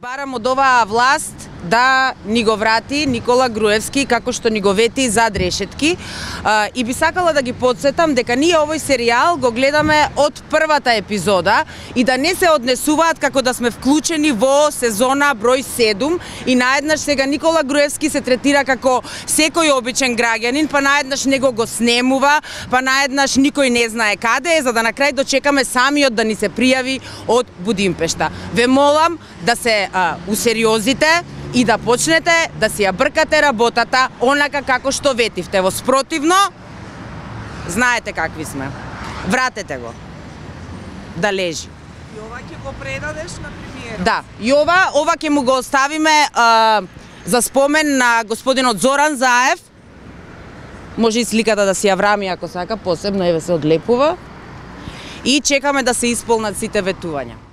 барам од оваа власт да ни го врати Никола Груевски како што ни го вети зад решетки. И би сакала да ги подсетам дека ние овој серијал го гледаме од првата епизода и да не се однесуваат како да сме вклучени во сезона број 7 и наеднаш сега Никола Груевски се третира како секој обичен граѓанин, па наеднаш него го снемува, па наеднаш никој не знае каде е, за да на крај дочекаме самиот да ни се пријави од Будимпешта. Ве молам да се усериозите и да почнете да си ја бркате работата онака како што ветивте. Во спротивно, знаете какви сме. Вратете го. Да лежи. И ова ќе го предадеш на премиерот? Да, и ова ќе му го оставиме за спомен на господинот Зоран Заев. Може и сликата да си ја врами ако сака, посебно еве се одлепува. И чекаме да се исполнат сите ветувања.